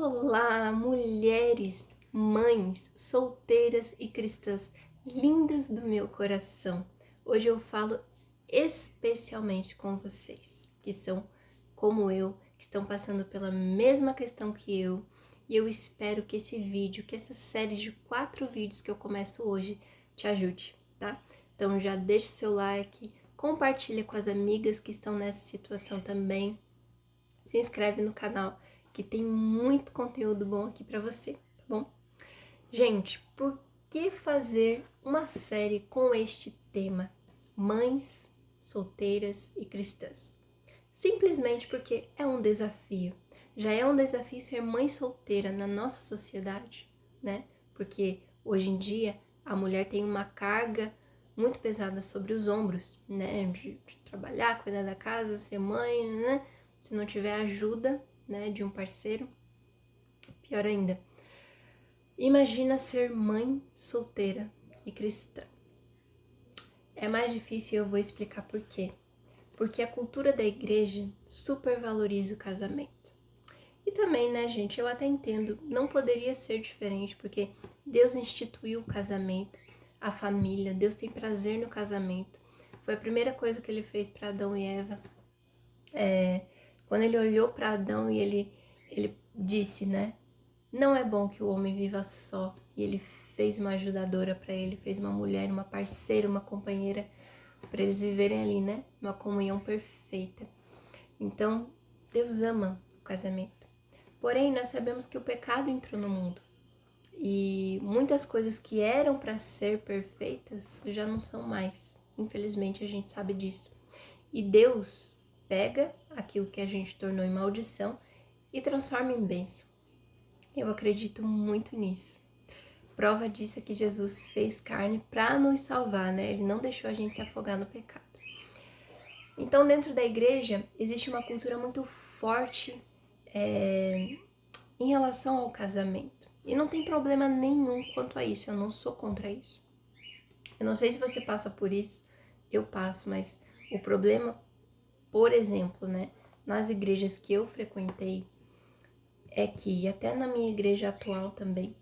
Olá, mulheres, mães, solteiras e cristãs, lindas do meu coração. Hoje eu falo especialmente com vocês, que são como eu, que estão passando pela mesma questão que eu, e eu espero que esse vídeo, que essa série de 4 vídeos que eu começo hoje, te ajude, tá? Então já deixa o seu like, compartilha com as amigas que estão nessa situação também, se inscreve no canal, que tem muito conteúdo bom aqui pra você, tá bom? Gente, por que fazer uma série com este tema? Mães, solteiras e cristãs. Simplesmente porque é um desafio. Já é um desafio ser mãe solteira na nossa sociedade, né? Porque hoje em dia a mulher tem uma carga muito pesada sobre os ombros, né? De trabalhar, cuidar da casa, ser mãe, né? Se não tiver ajuda, né, de um parceiro, pior ainda. Imagina ser mãe solteira e cristã. É mais difícil e eu vou explicar por quê. Porque a cultura da igreja supervaloriza o casamento. E também, né, gente, eu até entendo, não poderia ser diferente, porque Deus instituiu o casamento, a família, Deus tem prazer no casamento. Foi a primeira coisa que ele fez para Adão e Eva. Quando ele olhou para Adão e ele disse, né, não é bom que o homem viva só. E ele fez uma ajudadora para ele, fez uma mulher, uma parceira, uma companheira, para eles viverem ali, né, uma comunhão perfeita. Então, Deus ama o casamento. Porém, nós sabemos que o pecado entrou no mundo. E muitas coisas que eram para ser perfeitas já não são mais. Infelizmente, a gente sabe disso. E Deus pega aquilo que a gente tornou em maldição e transforma em bênção. Eu acredito muito nisso. Prova disso é que Jesus fez carne para nos salvar, né? Ele não deixou a gente se afogar no pecado. Então, dentro da igreja, existe uma cultura muito forte em relação ao casamento. E não tem problema nenhum quanto a isso, eu não sou contra isso. Eu não sei se você passa por isso, eu passo, mas o problema, por exemplo, né, nas igrejas que eu frequentei, é que, até na minha igreja atual também,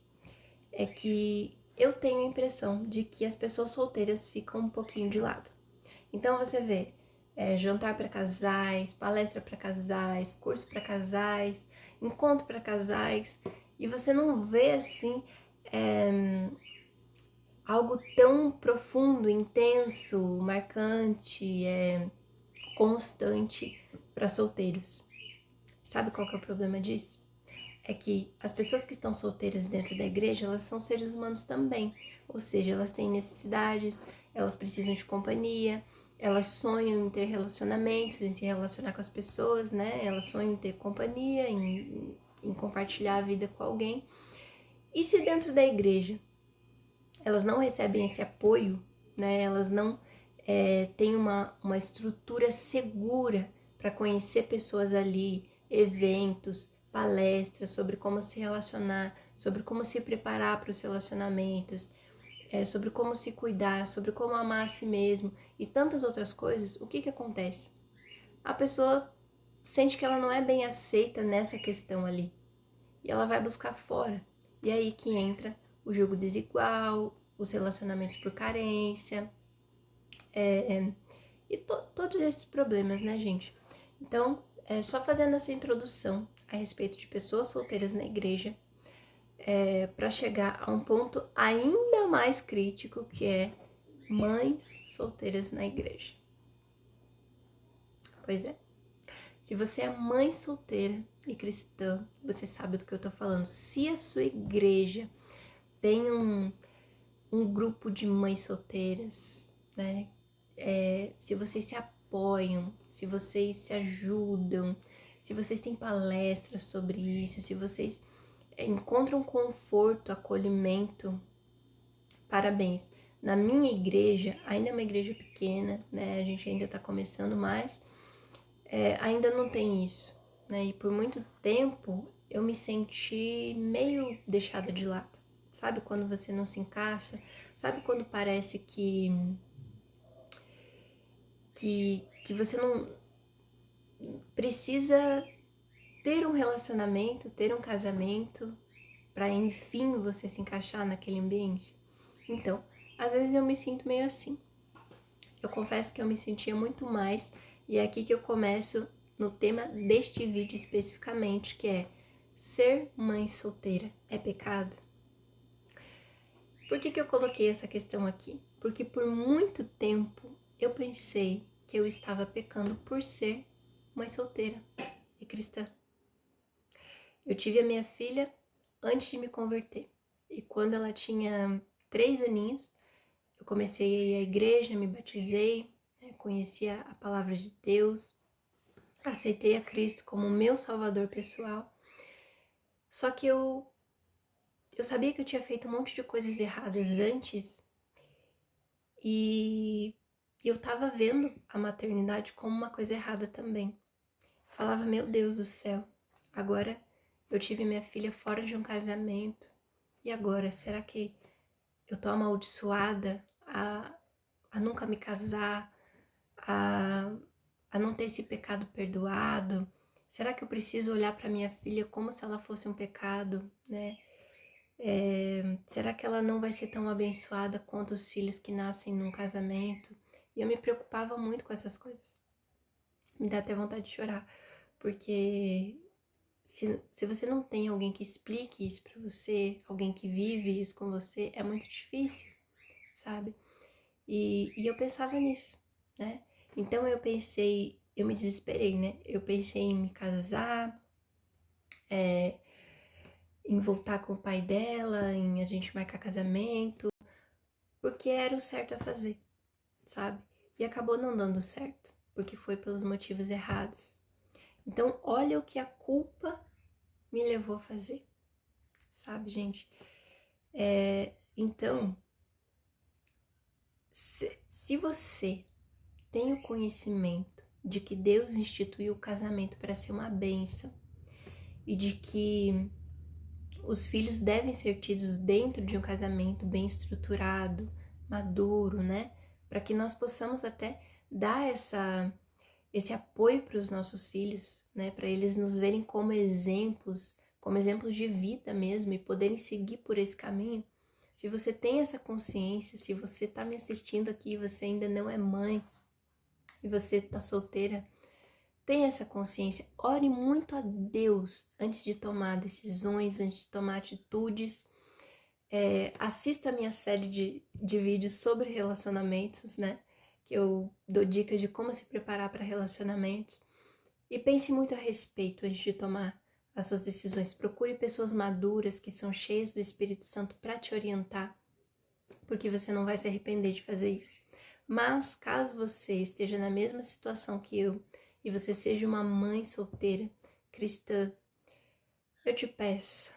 é que eu tenho a impressão de que as pessoas solteiras ficam um pouquinho de lado. Então você vê jantar para casais, palestra para casais, curso para casais, encontro para casais, e você não vê assim algo tão profundo, intenso, marcante, constante para solteiros. Sabe qual que é o problema disso? É que as pessoas que estão solteiras dentro da igreja, elas são seres humanos também. Ou seja, elas têm necessidades, elas precisam de companhia, elas sonham em ter relacionamentos, em se relacionar com as pessoas, né? Elas sonham em ter companhia, em compartilhar a vida com alguém. E se dentro da igreja elas não recebem esse apoio, né? Elas não têm uma estrutura segura para conhecer pessoas ali, eventos, palestras sobre como se relacionar, sobre como se preparar para os relacionamentos, sobre como se cuidar, sobre como amar a si mesmo e tantas outras coisas. O que que acontece? A pessoa sente que ela não é bem aceita nessa questão ali e ela vai buscar fora. E aí que entra o jogo desigual, os relacionamentos por carência, e todos esses problemas, né, gente? Então, só fazendo essa introdução a respeito de pessoas solteiras na igreja, para chegar a um ponto ainda mais crítico, que é mães solteiras na igreja. Pois é. Se você é mãe solteira e cristã, você sabe do que eu tô falando. Se a sua igreja tem um grupo de mães solteiras, né? Se vocês se apoiam, se vocês se ajudam, se vocês têm palestras sobre isso, se vocês encontram conforto, acolhimento, parabéns. Na minha igreja, ainda é uma igreja pequena, né? A gente ainda tá começando, mas ainda não tem isso, né? E por muito tempo eu me senti meio deixada de lado. Sabe quando você não se encaixa? Sabe quando parece que você não precisa ter um relacionamento, ter um casamento, para enfim você se encaixar naquele ambiente. Então, às vezes eu me sinto meio assim. Eu confesso que eu me sentia muito mais, e é aqui que eu começo no tema deste vídeo especificamente, que é: ser mãe solteira é pecado? Por que eu coloquei essa questão aqui? Porque por muito tempo eu pensei que eu estava pecando por ser mãe solteira e cristã. Eu tive a minha filha antes de me converter, e quando ela tinha 3 aninhos, eu comecei a ir à igreja, me batizei, né, conheci a palavra de Deus, aceitei a Cristo como meu salvador pessoal. Só que eu sabia que eu tinha feito um monte de coisas erradas antes, e eu tava vendo a maternidade como uma coisa errada também. Falava, meu Deus do céu, agora eu tive minha filha fora de um casamento, e agora, será que eu tô amaldiçoada a nunca me casar, a não ter esse pecado perdoado? Será que eu preciso olhar para minha filha como se ela fosse um pecado, né? Será que ela não vai ser tão abençoada quanto os filhos que nascem num casamento? E eu me preocupava muito com essas coisas. Me dá até vontade de chorar, porque se você não tem alguém que explique isso pra você, alguém que vive isso com você, é muito difícil, sabe? E eu pensava nisso, né? Então eu me desesperei, né? Eu pensei em me casar, em voltar com o pai dela, em a gente marcar casamento, porque era o certo a fazer, sabe? E acabou não dando certo, porque foi pelos motivos errados. Então, olha o que a culpa me levou a fazer, sabe, gente? Então, se você tem o conhecimento de que Deus instituiu o casamento para ser uma bênção e de que os filhos devem ser tidos dentro de um casamento bem estruturado, maduro, né? Para que nós possamos até dar esse apoio para os nossos filhos, né? Para eles nos verem como exemplos de vida mesmo e poderem seguir por esse caminho. Se você tem essa consciência, se você está me assistindo aqui e você ainda não é mãe e você está solteira, tenha essa consciência. Ore muito a Deus antes de tomar decisões, antes de tomar atitudes. Assista a minha série de vídeos sobre relacionamentos, né? Que eu dou dicas de como se preparar para relacionamentos. E pense muito a respeito antes de tomar as suas decisões. Procure pessoas maduras que são cheias do Espírito Santo para te orientar, porque você não vai se arrepender de fazer isso. Mas caso você esteja na mesma situação que eu e você seja uma mãe solteira, cristã, eu te peço,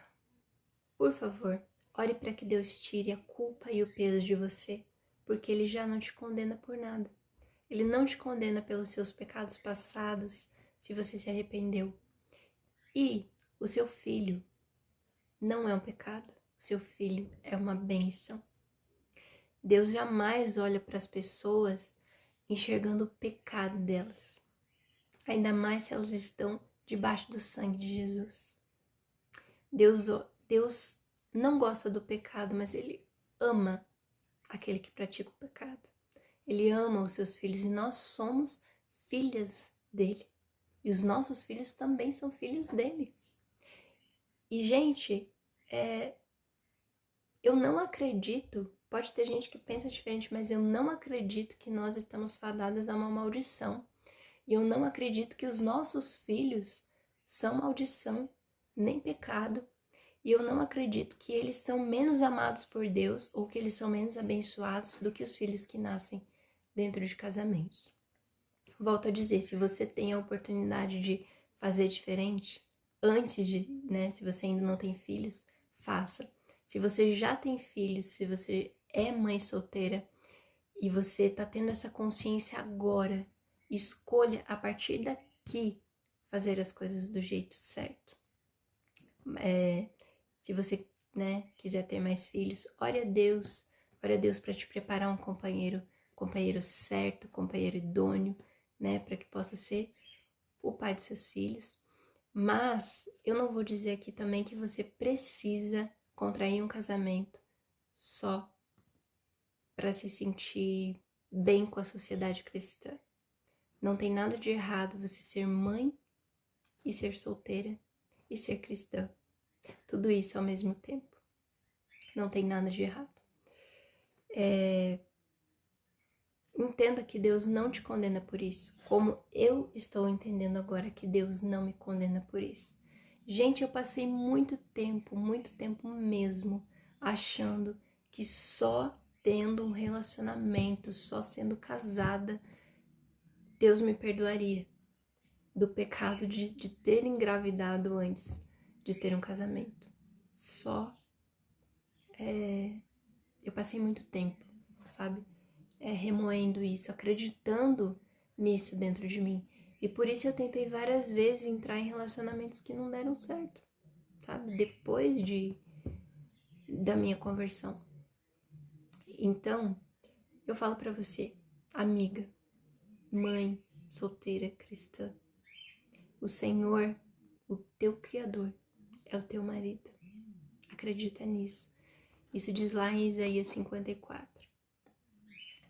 por favor, ore para que Deus tire a culpa e o peso de você, porque Ele já não te condena por nada. Ele não te condena pelos seus pecados passados, se você se arrependeu. E o seu filho não é um pecado, o seu filho é uma bênção. Deus jamais olha para as pessoas enxergando o pecado delas, ainda mais se elas estão debaixo do sangue de Jesus. Deus não gosta do pecado, mas Ele ama aquele que pratica o pecado. Ele ama os seus filhos e nós somos filhas dele. E os nossos filhos também são filhos dele. E, gente, eu não acredito, pode ter gente que pensa diferente, mas eu não acredito que nós estamos fadadas a uma maldição. E eu não acredito que os nossos filhos são maldição, nem pecado. E eu não acredito que eles são menos amados por Deus ou que eles são menos abençoados do que os filhos que nascem dentro de casamentos. Volto a dizer, se você tem a oportunidade de fazer diferente, antes de, né, se você ainda não tem filhos, faça. Se você já tem filhos, se você é mãe solteira e você está tendo essa consciência agora, escolha a partir daqui fazer as coisas do jeito certo. Se você, né, quiser ter mais filhos, ore a Deus para te preparar um companheiro certo, companheiro idôneo, né, para que possa ser o pai dos seus filhos. Mas eu não vou dizer aqui também que você precisa contrair um casamento só para se sentir bem com a sociedade cristã. Não tem nada de errado você ser mãe e ser solteira e ser cristã. Tudo isso ao mesmo tempo. Não tem nada de errado. Entenda que Deus não te condena por isso, como eu estou entendendo agora que Deus não me condena por isso. Gente, eu passei muito tempo mesmo, achando que só tendo um relacionamento, só sendo casada, Deus me perdoaria do pecado de ter engravidado antes de ter um casamento. Eu passei muito tempo, sabe? Remoendo isso, acreditando nisso dentro de mim. E por isso eu tentei várias vezes entrar em relacionamentos que não deram certo, sabe? Depois da minha conversão. Então, eu falo pra você, amiga, mãe, solteira, cristã, o Senhor, o teu Criador, é o teu marido. Acredita nisso. Isso diz lá em Isaías 54.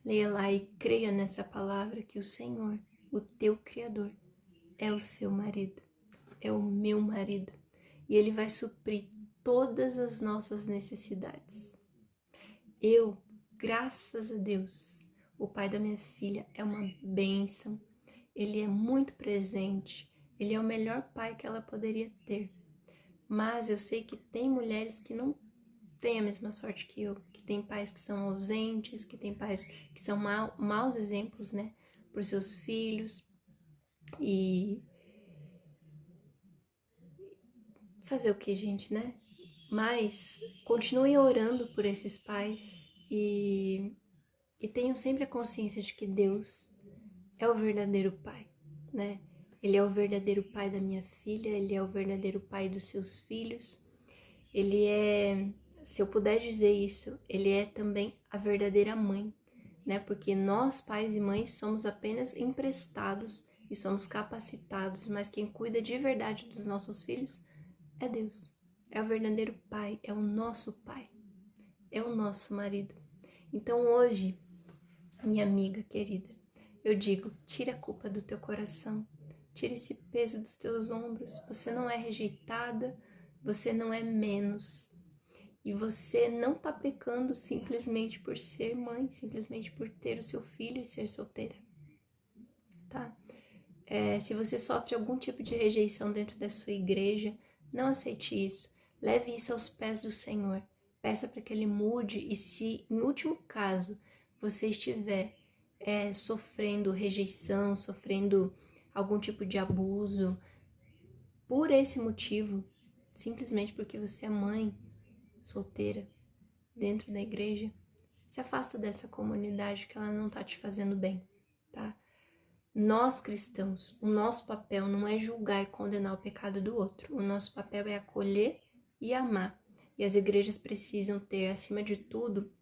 Leia lá e creia nessa palavra que o Senhor, o teu Criador, é o seu marido, é o meu marido. E Ele vai suprir todas as nossas necessidades. Eu, graças a Deus, o pai da minha filha é uma bênção. Ele é muito presente. Ele é o melhor pai que ela poderia ter. Mas eu sei que tem mulheres que não têm a mesma sorte que eu, que tem pais que são ausentes, que tem pais que são maus exemplos, né, para os seus filhos. E fazer o que, gente, né? Mas continue orando por esses pais e tenham sempre a consciência de que Deus é o verdadeiro pai, né? Ele é o verdadeiro pai da minha filha, ele é o verdadeiro pai dos seus filhos. Ele é, se eu puder dizer isso, ele é também a verdadeira mãe, né? Porque nós, pais e mães, somos apenas emprestados e somos capacitados, mas quem cuida de verdade dos nossos filhos é Deus. É o verdadeiro pai, é o nosso pai, é o nosso marido. Então hoje, minha amiga querida, eu digo, tira a culpa do teu coração, tira esse peso dos teus ombros. Você não é rejeitada, você não é menos. E você não tá pecando simplesmente por ser mãe, simplesmente por ter o seu filho e ser solteira, tá? Se você sofre algum tipo de rejeição dentro da sua igreja, não aceite isso. Leve isso aos pés do Senhor. Peça para que Ele mude e se, em último caso, você estiver sofrendo rejeição, sofrendo algum tipo de abuso, por esse motivo, simplesmente porque você é mãe solteira dentro da igreja, se afasta dessa comunidade que ela não tá te fazendo bem, tá? Nós cristãos, o nosso papel não é julgar e condenar o pecado do outro. O nosso papel é acolher e amar. E as igrejas precisam ter, acima de tudo,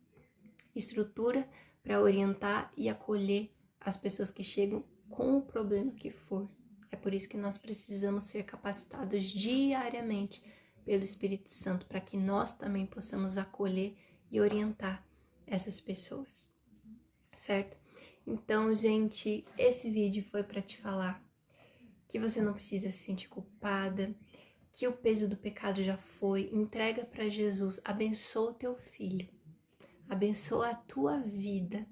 estrutura para orientar e acolher as pessoas que chegam com o problema que for. É por isso que nós precisamos ser capacitados diariamente pelo Espírito Santo, para que nós também possamos acolher e orientar essas pessoas, certo? Então, gente, esse vídeo foi para te falar que você não precisa se sentir culpada, que o peso do pecado já foi, entrega para Jesus, abençoa o teu filho, abençoa a tua vida,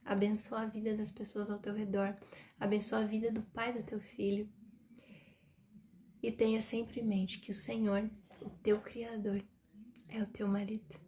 abençoa a vida das pessoas ao teu redor, abençoa a vida do pai do teu filho. E tenha sempre em mente que o Senhor, o teu Criador, é o teu marido.